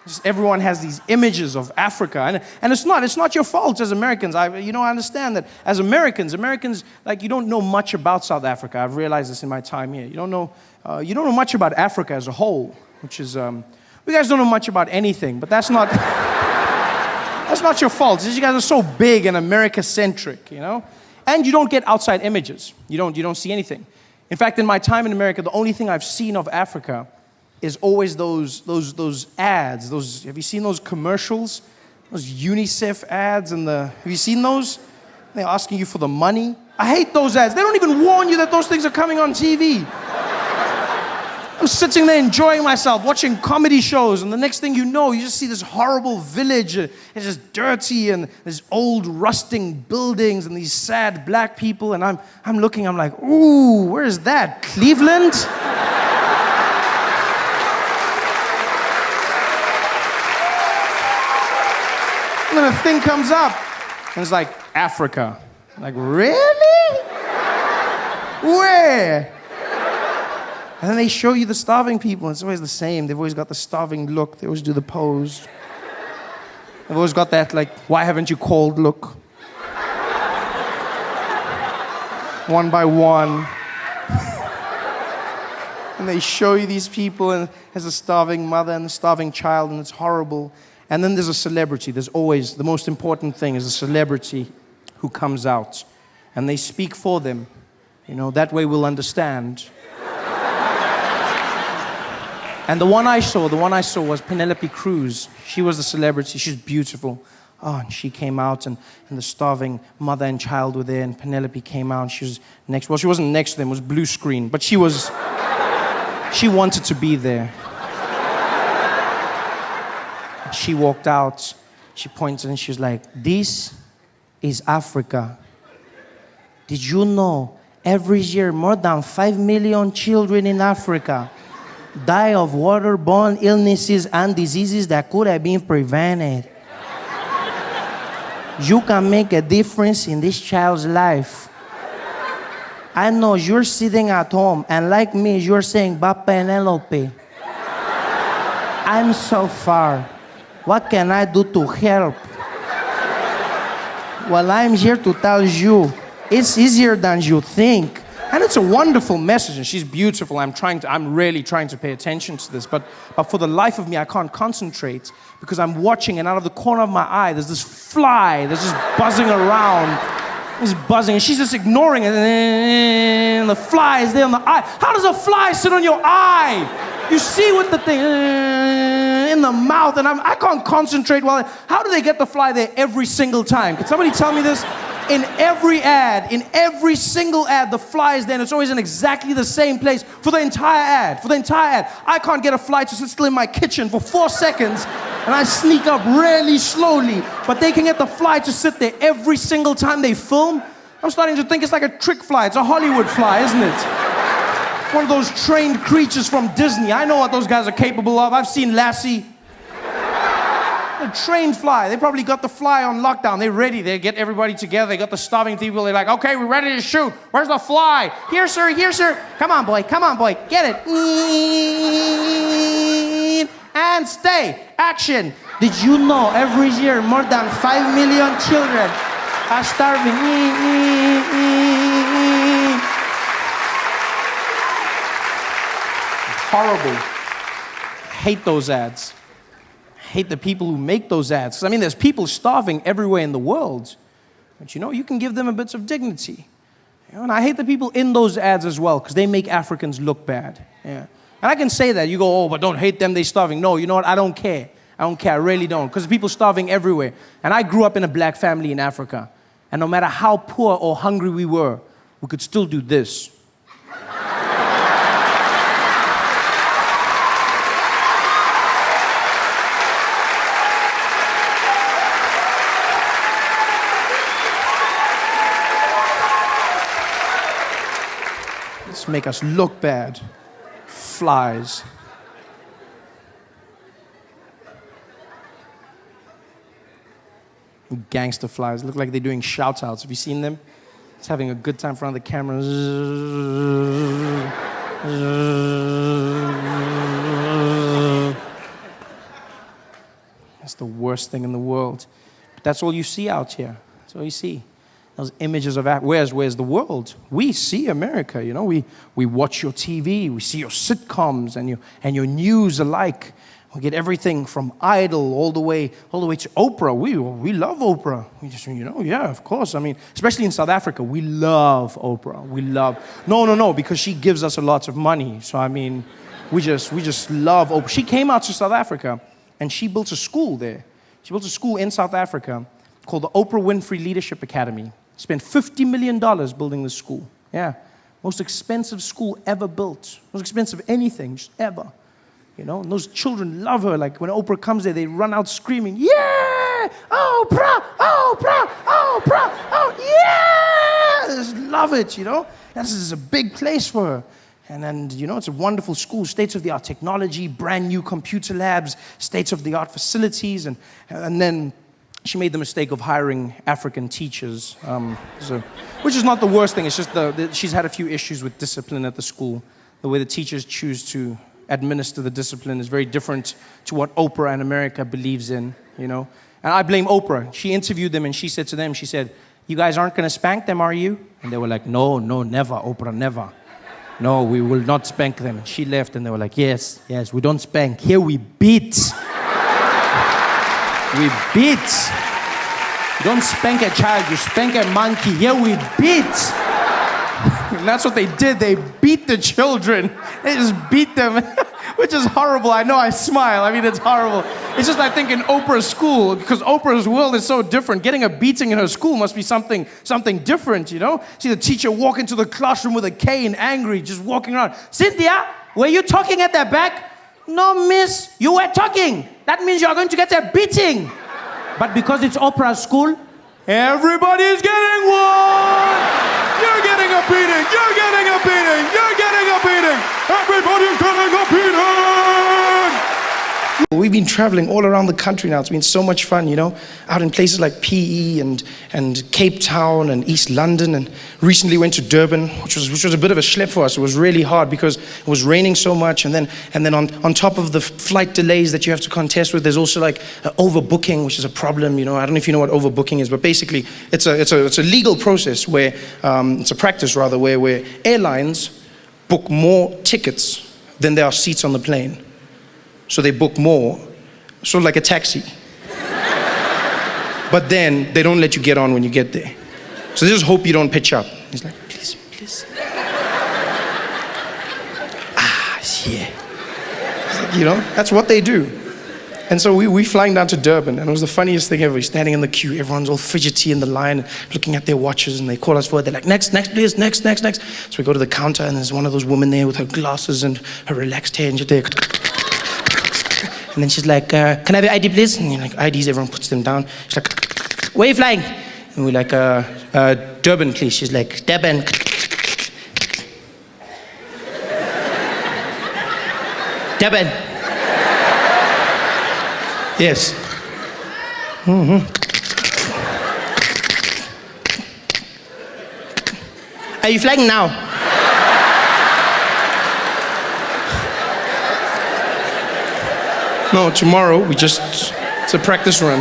Just everyone has these images of Africa, and it's not your fault as Americans. I understand that as Americans, like, you don't know much about South Africa. I've realized this in my time here. You don't know much about Africa as a whole, which is you guys don't know much about anything, but that's not that's not your fault. It's just you guys are so big and America-centric, and you don't get outside images. You don't see anything. In fact, in my time in America, the only thing I've seen of Africa is always those ads. Have you seen those commercials? Those UNICEF ads have you seen those? They're asking you for the money. I hate those ads. They don't even warn you that those things are coming on TV. I'm sitting there enjoying myself, watching comedy shows, and the next thing you know, you just see this horrible village. It's just dirty, and there's old rusting buildings, and these sad black people, and I'm looking, I'm like, ooh, where is that? Cleveland? And then a thing comes up, and it's like, Africa. I'm like, really? Where? And then they show you the starving people, and it's always the same. They've always got the starving look. They always do the pose. They've always got that, like, why haven't you called look? One by one. And they show you these people, and there's a starving mother and a starving child, and it's horrible. And then there's a celebrity. There's always, the most important thing is a celebrity who comes out. And they speak for them. That way we'll understand. And the one I saw was Penelope Cruz. She was the celebrity. She's beautiful. Oh, and she came out, and the starving mother and child were there, and Penelope came out, and she was next. Well, she wasn't next to them, it was blue screen, but she wanted to be there. She walked out, she pointed, and she was like, this is Africa. Did you know every year more than 5 million children in Africa die of waterborne illnesses and diseases that could have been prevented? You can make a difference in this child's life. I know you're sitting at home, and like me, you're saying, Ba Penelope, I'm so far. What can I do to help? Well, I'm here to tell you, it's easier than you think. And it's a wonderful message, and she's beautiful. I'm really trying to pay attention to this, but for the life of me, I can't concentrate because I'm watching, and out of the corner of my eye, there's this fly that's just buzzing around. It's buzzing, and she's just ignoring it, and the fly is there on the eye. How does a fly sit on your eye? You see with the thing in the mouth, and I can't concentrate how do they get the fly there every single time? Can somebody tell me this? In every ad, in every single ad, the fly is there, and it's always in exactly the same place for the entire ad. I can't get a fly to sit still in my kitchen for 4 seconds, and I sneak up really slowly, but they can get the fly to sit there every single time they film. I'm starting to think it's like a trick fly. It's a Hollywood fly, isn't it? One of those trained creatures from Disney. I know what those guys are capable of. I've seen Lassie. A trained fly. They probably got the fly on lockdown. They're ready. They get everybody together. They got the starving people. They're like, okay, we're ready to shoot. Where's the fly? Here, sir. Here, sir. Come on, boy. Get it. And stay. Action. Did you know every year more than 5 million children are starving? Horrible. Hate those ads. Hate the people who make those ads. 'Cause, there's people starving everywhere in the world. But you can give them a bit of dignity. And I hate the people in those ads as well, because they make Africans look bad. Yeah. And I can say that. You go, oh, but don't hate them, they're starving. No, you know what? I don't care. I really don't. Because people starving everywhere. And I grew up in a black family in Africa. And no matter how poor or hungry we were, we could still do this. Make us look bad. Flies. Gangster flies. Look like they're doing shout-outs. Have you seen them? It's having a good time in front of the camera. It's the worst thing in the world. But that's all you see out here. That's all you see. Those images of where's the world? We see America, you know. We watch your TV, we see your sitcoms and your news alike. We get everything from Idol all the way to Oprah. We love Oprah. We just, you know, yeah, of course. I mean, especially in South Africa, we love Oprah. We love no, because she gives us a lot of money. So I mean, we just love Oprah. She came out to South Africa and she built a school there. She built a school in South Africa called the Oprah Winfrey Leadership Academy. Spent $50 million building this school. Yeah. Most expensive school ever built. Most expensive anything, just ever. You know, and those children love her. Like when Oprah comes there, they run out screaming, yeah! Oprah! Oprah! Oprah! Oh, yeah! They just love it, you know? This is a big place for her. And then, you know, it's a wonderful school, state-of-the-art technology, brand new computer labs, state-of-the-art facilities, and then she made the mistake of hiring African teachers, which is not the worst thing. It's just she's had a few issues with discipline at the school. The way the teachers choose to administer the discipline is very different to what Oprah and America believes in, you know. And I blame Oprah. She interviewed them and she said to them, she said, "You guys aren't going to spank them, are you?" And they were like, no, never, Oprah, never. No, we will not spank them. And she left and they were like, yes, we don't spank. Here we beat. We beat. You don't spank a child, you spank a monkey. Here we beat. And that's what they did. They beat the children. They just beat them, which is horrible. I know, I smile. I mean, it's horrible. It's just, I think, in Oprah's school, because Oprah's world is so different, getting a beating in her school must be something different, you know? See the teacher walk into the classroom with a cane, angry, just walking around. "Cynthia, were you talking at the back?" "No, miss, you were talking. That means you're going to get a beating." But because it's Oprah's school, everybody's getting one. You're getting a beating. You're getting a beating. You're getting a beating. Everybody's getting a beating. We've been traveling all around the country now. It's been so much fun, you know, out in places like PE and Cape Town and East London, and recently went to Durban, which was a bit of a schlep for us. It was really hard because it was raining so much, and then on top of the flight delays that you have to contest with, there's also like overbooking, which is a problem. You know, I don't know if you know what overbooking is, but basically it's a legal process where it's a practice rather where airlines book more tickets than there are seats on the plane. So they book more, sort of like a taxi. But then they don't let you get on when you get there. So they just hope you don't pitch up. He's like, please. Yeah. Like, you know, that's what they do. And so we flying down to Durban, and it was the funniest thing ever. We're standing in the queue, everyone's all fidgety in the line, looking at their watches, and they call us forward. They're like, next, please, next. So we go to the counter, and there's one of those women there with her glasses and her relaxed hair, and she's there. And then she's like, "Can I have your ID, please?" And you're like, IDs, everyone puts them down. She's like, "Where are you flying?" And we're like, "Durban, please." She's like, "Durban." Durban. Yes. Mm-hmm. Are you flying now? No, tomorrow, it's a practice run.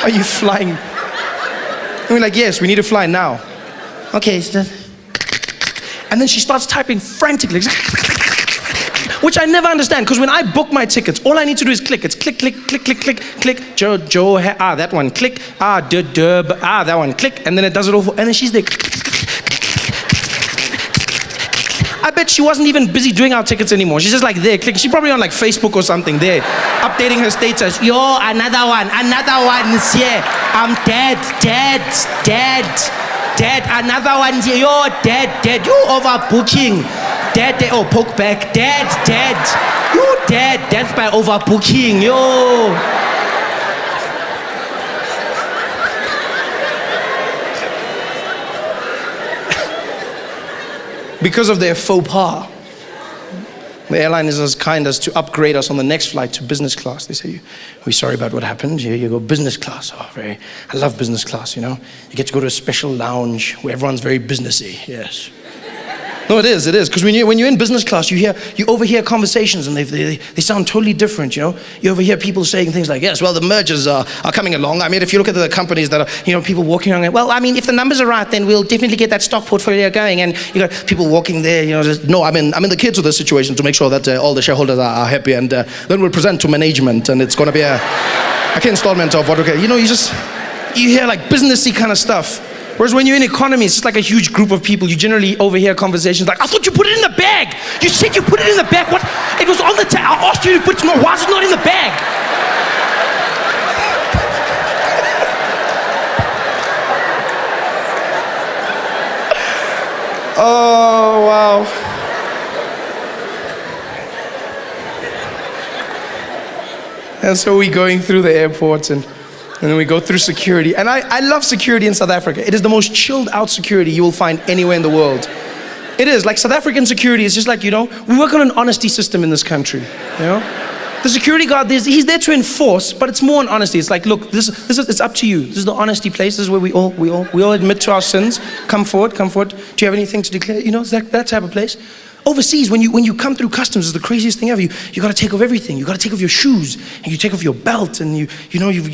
Are you flying? And we're like, yes, we need to fly now. Okay. And then she starts typing frantically, which I never understand, because when I book my tickets, all I need to do is click. It's click, Joe, that one, click, that one, click, and then it does it all, and then she's there. I bet she wasn't even busy doing our tickets anymore. She's just like there, clicking. She's probably on like Facebook or something there, updating her status. Yo, another one is here. I'm dead. Another one here. Yo, dead. You overbooking. Dead. Oh, poke back. Dead. You dead. Death by overbooking. Yo. Because of their faux pas, the airline is as kind as to upgrade us on the next flight to business class. They say, "We're sorry about what happened. Here you go, business class." I love business class, you know. You get to go to a special lounge where everyone's very businessy, yes. No, it is, because when you're in business class, you overhear conversations and they sound totally different, you know? You overhear people saying things like, yes, well, the mergers are coming along. I mean, if you look at the companies that are, you know, people walking around, well, I mean, if the numbers are right, then we'll definitely get that stock portfolio going. And you got people walking there, you know, just, no, I'm in the kids of this situation to make sure that all the shareholders are happy, and then we'll present to management, and it's going to be a installment of what, okay, you know, you hear like businessy kind of stuff. Whereas when you're in economy, it's just like a huge group of people. You generally overhear conversations like, I thought you put it in the bag. You said you put it in the bag. What? It was on the table. I asked you to put it more. Why is it not in the bag? Oh, wow. And so we're going through the airports and then we go through security. And I love security in South Africa. It is the most chilled out security you will find anywhere in the world. It is. Like South African security is just like, you know, we work on an honesty system in this country, you know? The security guard, he's there to enforce, but it's more on honesty. It's like, look, it's up to you. This is the honesty place. This is where we all admit to our sins. Come forward. Do you have anything to declare? You know, it's that type of place. Overseas, when you come through customs, it's the craziest thing ever. You got to take off everything. You got to take off your shoes, and you take off your belt, and you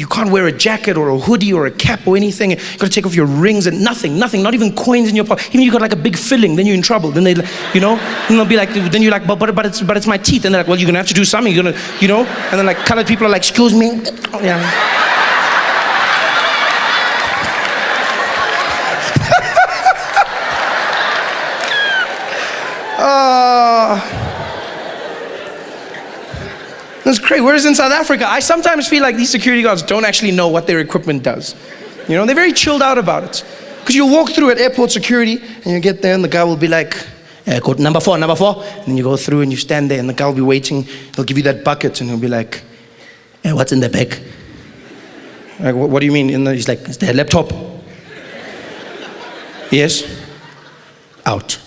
can't wear a jacket or a hoodie or a cap or anything. You got to take off your rings and nothing, not even coins in your pocket. Even you got like a big filling, then you're in trouble. Then then they'll be like, then you're like, but it's my teeth. And they're like, well, you're gonna have to do something. You're gonna, you know. And then like colored people are like, excuse me, oh, yeah. That's great. Whereas in South Africa, I sometimes feel like these security guards don't actually know what their equipment does. You know, they're very chilled out about it. Because you walk through at airport security and you get there and the guy will be like, code number four. And then you go through and you stand there and the guy will be waiting. He'll give you that bucket and he'll be like, what's in the bag? Like, what do you mean? He's like, is there a laptop? Yes. Out.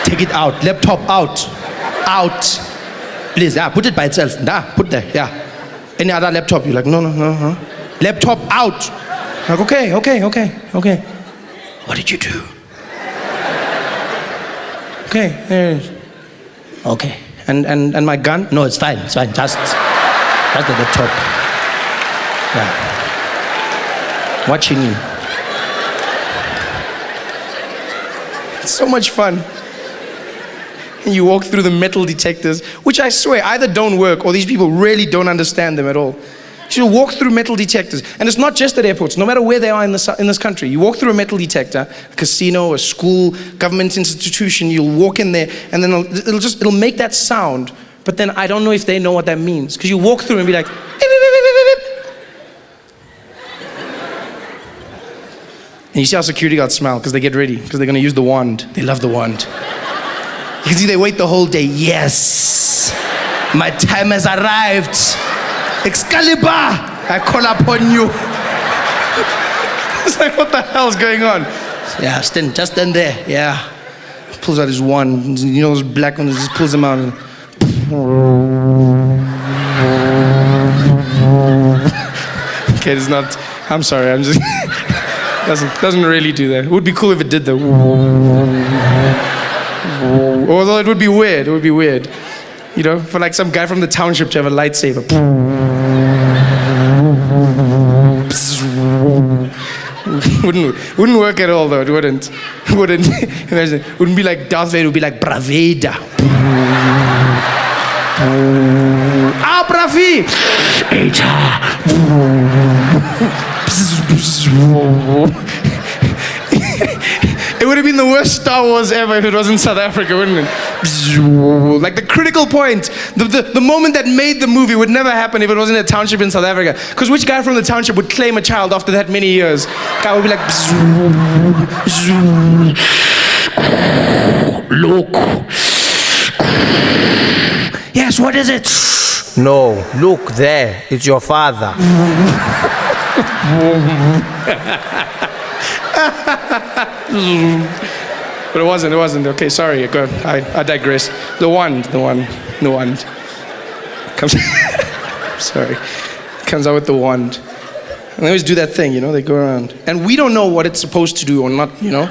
Take it out. Laptop out. Please, put it by itself. Put there, Any other laptop? You're like, no. Laptop out. Like, okay. What did you do? Okay, there it is. Okay. And my gun? No, it's fine. Just the laptop. Yeah. Watching you. It's so much fun. And you walk through the metal detectors, which I swear either don't work or these people really don't understand them at all. You walk through metal detectors, and it's not just at airports, no matter where they are in this country. You walk through a metal detector, a casino, a school, government institution, you'll walk in there, and then it'll make that sound, but then I don't know if they know what that means. Because you walk through and be like, beep, beep, beep, beep, beep, beep. And you see how security guards smile, because they get ready, because they're going to use the wand. They love the wand. You can see they wait the whole day. Yes, my time has arrived. Excalibur, I call upon you. It's like, what the hell is going on? Yeah, just stand there. Yeah. Pulls out his wand. You know those black ones, just pulls them out. Okay, it's not. I'm sorry. I'm just. doesn't really do that. It would be cool if it did though. Although it would be weird. You know, for like some guy from the township to have a lightsaber. Wouldn't work at all though. It wouldn't. Imagine, it wouldn't be like Darth Vader. It would be like Braveda. Bravi. It would have been the worst Star Wars ever if it was in South Africa, wouldn't it? Like the critical point, the moment that made the movie would never happen if it wasn't a township in South Africa. Because which guy from the township would claim a child after that many years? Guy would be like, look. Yes, what is it? No, look there. It's your father. But it wasn't. Okay, sorry. I digress. The wand. Sorry. Comes out with the wand. And they always do that thing, you know, they go around. And we don't know what it's supposed to do or not, you know.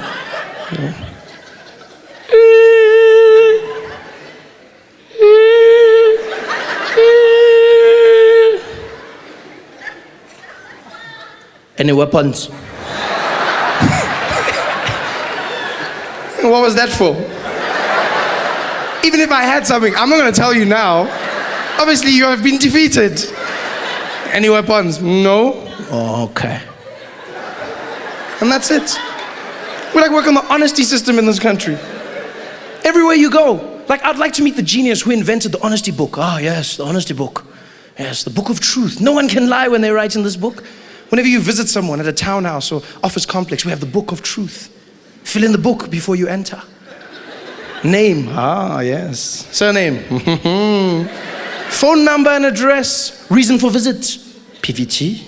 any weapons? What was that for? Even if I had something, I'm not going to tell you now. Obviously, you have been defeated. Any weapons? No. Oh, okay. And that's it. We like work on the honesty system in this country. Everywhere you go. Like, I'd like to meet the genius who invented the honesty book. Ah, yes, the honesty book. Yes, the book of truth. No one can lie when they write in this book. Whenever you visit someone at a townhouse or office complex, we have the book of truth. Fill in the book before you enter. Name. Ah, yes. Surname. Phone number and address. Reason for visit. PVT.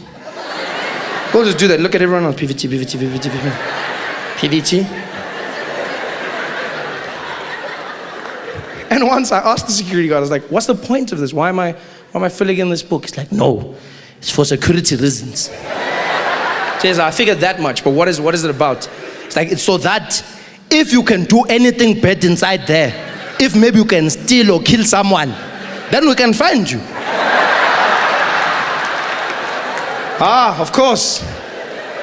We'll just do that. Look at everyone else. PVT, PVT, PVT, PVT. PVT. And once I asked the security guard, I was like, what's the point of this? Why am I filling in this book? He's like, no, it's for security reasons. Says, I figured that much, but what is it about? It's like, it's so that if you can do anything bad inside there, if maybe you can steal or kill someone, then we can find you. Ah, of course.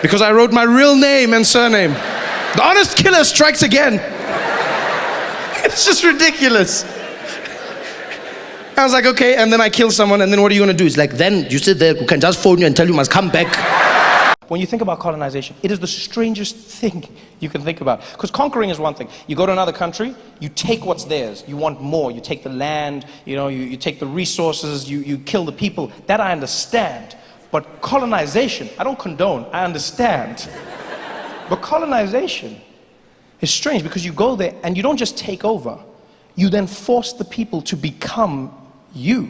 Because I wrote my real name and surname. The honest killer strikes again. It's just ridiculous. I was like, okay, and then I kill someone, and then what are you going to do? It's like, then you sit there, we can just phone you and tell you must come back. When you think about colonization, it is the strangest thing you can think about. Because conquering is one thing. You go to another country, you take what's theirs. You want more. You take the land, you take the resources, you kill the people. That I understand. But colonization, I don't condone, I understand. But colonization is strange because you go there and you don't just take over. You then force the people to become you.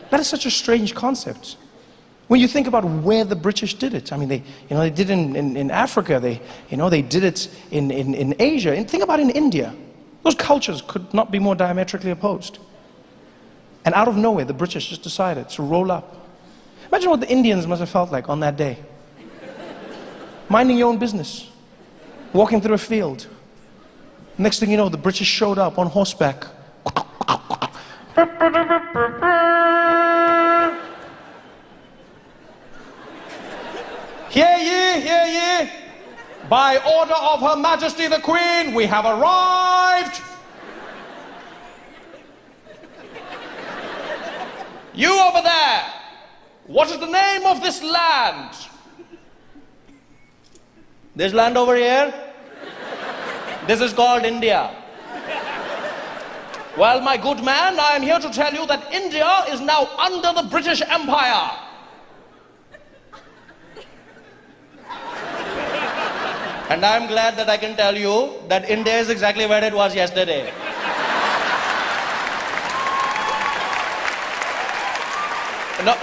That is such a strange concept. When you think about where the British did it, I mean, they did it in Africa, they did it in Asia. And think about in India. Those cultures could not be more diametrically opposed. And out of nowhere, the British just decided to roll up. Imagine what the Indians must have felt like on that day. Minding your own business, walking through a field. Next thing you know, the British showed up on horseback. Hear ye, hear ye. By order of Her Majesty the Queen, we have arrived. You over there, what is the name of this land? This land over here? This is called India. Well, my good man, I am here to tell you that India is now under the British Empire. And I'm glad that I can tell you that India is exactly where it was yesterday. No,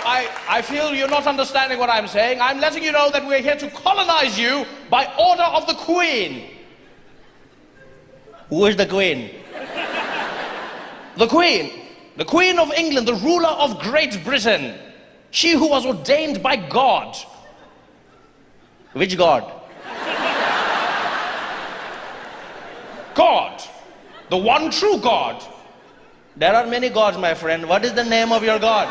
I feel you're not understanding what I'm saying. I'm letting you know that we're here to colonize you by order of the Queen. Who is the Queen? The Queen of England, the ruler of Great Britain. She who was ordained by God. Which God? God. The one true God. There are many gods, my friend. What is the name of your God?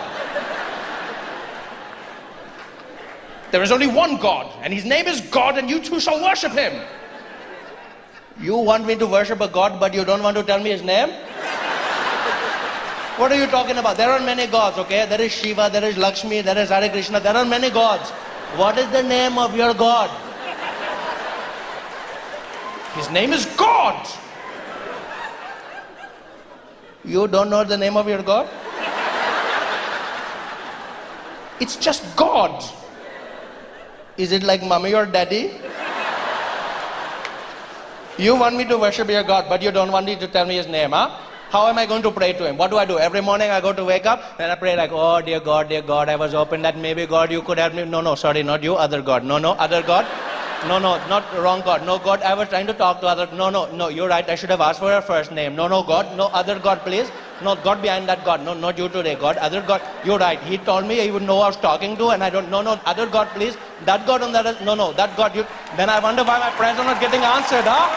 There is only one God, and his name is God, and you too shall worship him. You want me to worship a God, but you don't want to tell me his name? What are you talking about? There are many gods, okay? There is Shiva, there is Lakshmi, there is Hare Krishna, there are many gods. What is the name of your God? His name is God. You don't know the name of your God? It's just God. Is it like mommy or daddy? You want me to worship your God, but you don't want me to tell me his name, huh? How am I going to pray to him? What do I do? Every morning I go to wake up and I pray like, oh dear God, I was hoping that maybe God you could help me. No, sorry, not you, other God. No, other God. No, not wrong God. No, God, I was trying to talk to other. No, you're right. I should have asked for your first name. No, God. No, other God, please. No, God behind that God. No, not you today, God. Other God. You're right. He told me he would know I was talking to, and I don't. No, other God, please. That God on that. No, that God. You. Then I wonder why my prayers are not getting answered, huh?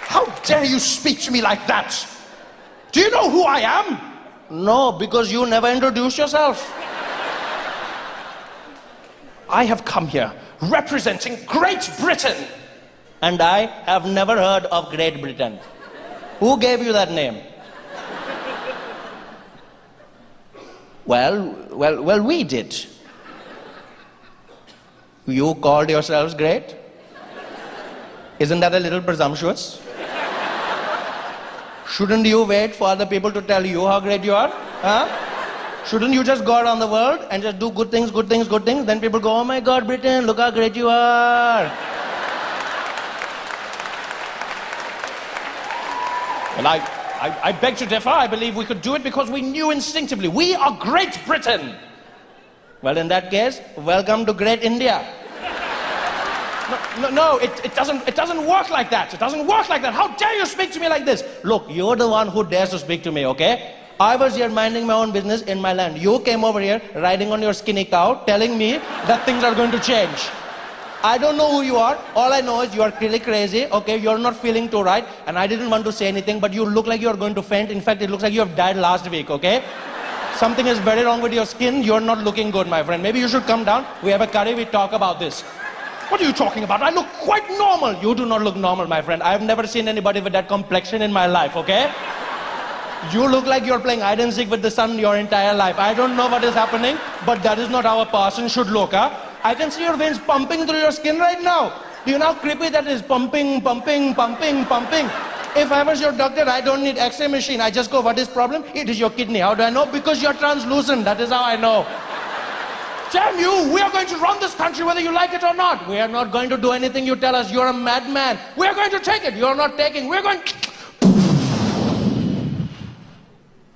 How dare you speak to me like that? Do you know who I am? No, because you never introduced yourself. I have come here representing Great Britain. And I have never heard of Great Britain. Who gave you that name? Well, we did. You called yourselves great? Isn't that a little presumptuous? Shouldn't you wait for other people to tell you how great you are? Huh? Shouldn't you just go around the world and just do good things, good things, good things? Then people go, oh my God, Britain, look how great you are. Well, I beg to differ. I believe we could do it because we knew instinctively. We are Great Britain. Well, in that case, welcome to Great India. No, it doesn't work like that. It doesn't work like that. How dare you speak to me like this? Look, you're the one who dares to speak to me, okay? I was here minding my own business in my land. You came over here riding on your skinny cow, telling me that things are going to change. I don't know who you are. All I know is you are really crazy, okay? You're not feeling too right, and I didn't want to say anything, but you look like you're going to faint. In fact, it looks like you have died last week, okay? Something is very wrong with your skin. You're not looking good, my friend. Maybe you should come down. We have a curry. We talk about this. What are you talking about? I look quite normal. You do not look normal, my friend. I've never seen anybody with that complexion in my life, okay? You look like you're playing hide and seek with the sun your entire life. I don't know what is happening, but that is not how a person should look, huh? I can see your veins pumping through your skin right now. Do you know how creepy that is? Pumping, pumping, pumping, pumping. If I was your doctor, I don't need X-ray machine. I just go, what is problem? It is your kidney. How do I know? Because you're translucent. That is how I know. Damn you, we are going to run this country whether you like it or not. We are not going to do anything you tell us. You're a madman. We are going to take it. You're not taking. We're going...